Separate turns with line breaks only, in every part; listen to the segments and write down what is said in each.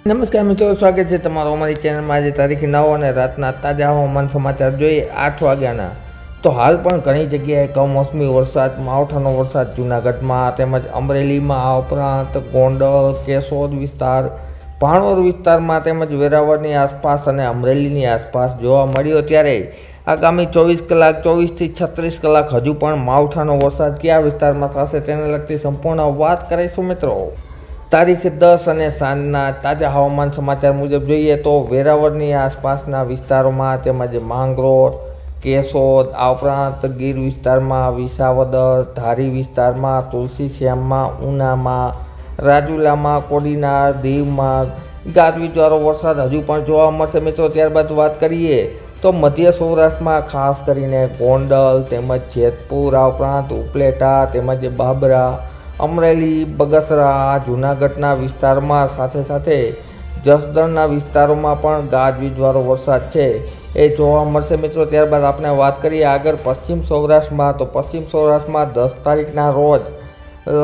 નમસ્કાર મિત્રો, સ્વાગત છે તમારું અમારી ચેનલમાં। આજે તારીખ 9 અને રાતના તાજા હવામાન સમાચાર જોઈએ 8 વાગ્યાના। તો હાલ પણ ઘણી જગ્યાએ કમોસમી વરસાદ, માવઠાનો વરસાદ જૂનાગઢમાં તેમજ અમરેલીમાં, આ ઉપરાંત ગોંડલ, કેશોદ વિસ્તાર, ભાણવડ વિસ્તારમાં તેમજ વેરાવળની આસપાસ અને અમરેલીની આસપાસ જોવા મળ્યો। ત્યારે આગામી 24 કલાક 24 થી 36 કલાક હજુ પણ માવઠાનો વરસાદ કયા વિસ્તારમાં થશે તેને લગતી સંપૂર્ણ વાત કરીશું મિત્રો। તારીખ 10 અને સાંજના તાજા હવામાન સમાચાર મુજબ જોઈએ તો વેરાવળની આસપાસના વિસ્તારોમાં તેમજ માંગરોળ, કેશોદ, આ ઉપરાંત ગીર વિસ્તારમાં, વિસાવદર, ધારી વિસ્તારમાં, તુલસીશ્યામમાં, ઉનામાં, રાજુલામાં, કોડીનાર, દીવમાં ગાજવીજવાળો વરસાદ હજુ પણ જોવા મળશે મિત્રો। ત્યારબાદ વાત કરીએ તો મધ્ય સૌરાષ્ટ્રમાં ખાસ કરીને ગોંડલ તેમજ જેતપુર, આ ઉપરાંત ઉપલેટા તેમજ બાબરા, અમરેલી, બગસરા, જૂનાગઢના વિસ્તારમાં સાથે સાથે જસદણના વિસ્તારોમાં પણ ગાજવીજવાળો વરસાદ છે એ જોવા મળશે મિત્રો। ત્યારબાદ આપણે વાત કરીએ આગળ પશ્ચિમ સૌરાષ્ટ્રમાં, તો પશ્ચિમ સૌરાષ્ટ્રમાં 10 તારીખના રોજ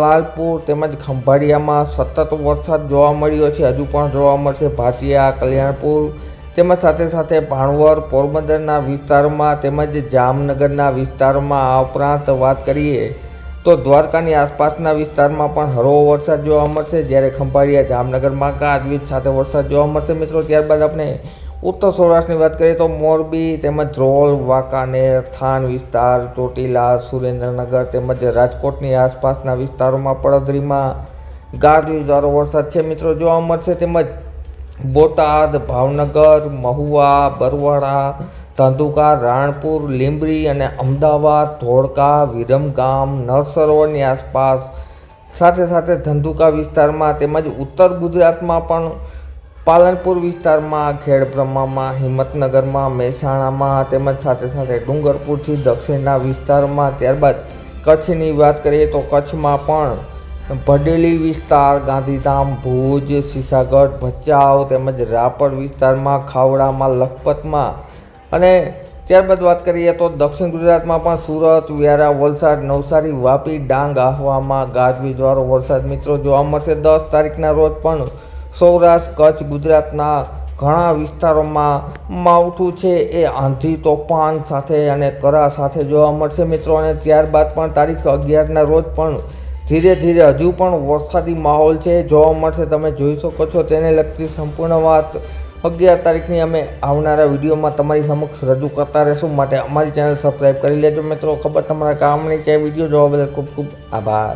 લાલપુર તેમજ ખંભાળિયામાં સતત વરસાદ જોવા મળ્યો છે, હજુ પણ જોવા મળશે। ભાટિયા, કલ્યાણપુર તેમજ સાથે સાથે ભાણવડ, પોરબંદરના વિસ્તારોમાં તેમજ જામનગરના વિસ્તારોમાં, આ ઉપરાંત વાત કરીએ તો દ્વારકાની આસપાસના વિસ્તારમાં પણ હળવો વરસાદ જોવા મળશે, જ્યારે ખંભાળિયા, જામનગરમાં ગાજવીજ સાથે વરસાદ જોવા મળશે મિત્રો। ત્યારબાદ આપણે ઉત્તર સૌરાષ્ટ્રની વાત કરીએ તો મોરબી તેમજ ધ્રોલ, વાંકાનેર, થાન વિસ્તાર, ચોટીલા, સુરેન્દ્રનગર તેમજ રાજકોટની આસપાસના વિસ્તારોમાં, પડદરીમાં ગાજવીજવાળો વરસાદ છે મિત્રો જોવા મળશે, તેમજ બોટાદ, ભાવનગર, મહુવા, બરવાડા, ધંધુકા, રાણપુર, લીંબડી અને અમદાવાદ, ધોળકા, વિરમગામ, નળસરોવરની આસપાસ સાથે સાથે ધંધુકા વિસ્તારમાં તેમજ ઉત્તર ગુજરાતમાં પણ પાલનપુર વિસ્તારમાં, ખેડબ્રહ્મામાં, હિંમતનગરમાં, મહેસાણામાં તેમજ સાથે સાથે ડુંગરપુરથી દક્ષિણના વિસ્તારમાં। ત્યારબાદ કચ્છની વાત કરીએ તો કચ્છમાં પણ ભડેલી વિસ્તાર, ગાંધીધામ, ભુજ, સીસાગઢ, ભચાઉ તેમજ રાપર વિસ્તારમાં, ખાવડામાં, લખપતમાં અને ત્યારબાદ વાત કરીએ તો દક્ષિણ ગુજરાતમાં પણ સુરત, વ્યારા, વલસાડ, નવસારી, વાપી, ડાંગ, આહવામાં ગાજવીજવાળો વરસાદ મિત્રો જોવા મળશે। 10 તારીખના રોજ પણ સૌરાષ્ટ્ર, કચ્છ, ગુજરાતના ઘણા વિસ્તારોમાં માવઠું છે એ આંધી તોફાન સાથે અને કરા સાથે જોવા મળશે મિત્રો। અને ત્યારબાદ પણ તારીખ 11ના રોજ પણ ધીરે ધીરે હજુ પણ વરસાદી માહોલ છે જોવા મળશે। તમે જોઈ શકો છો તેને લગતી સંપૂર્ણ વાત 11 તારીખની અમે આવનારા વિડીયોમાં તમારી સમક્ષ રજૂ કરતા રહીશું, માટે અમારી ચેનલ સબસ્ક્રાઈબ કરી લેજો મિત્રો। ખબર તમારા કામની છે। વિડીયો જોવા બદલ ખૂબ ખૂબ આભાર।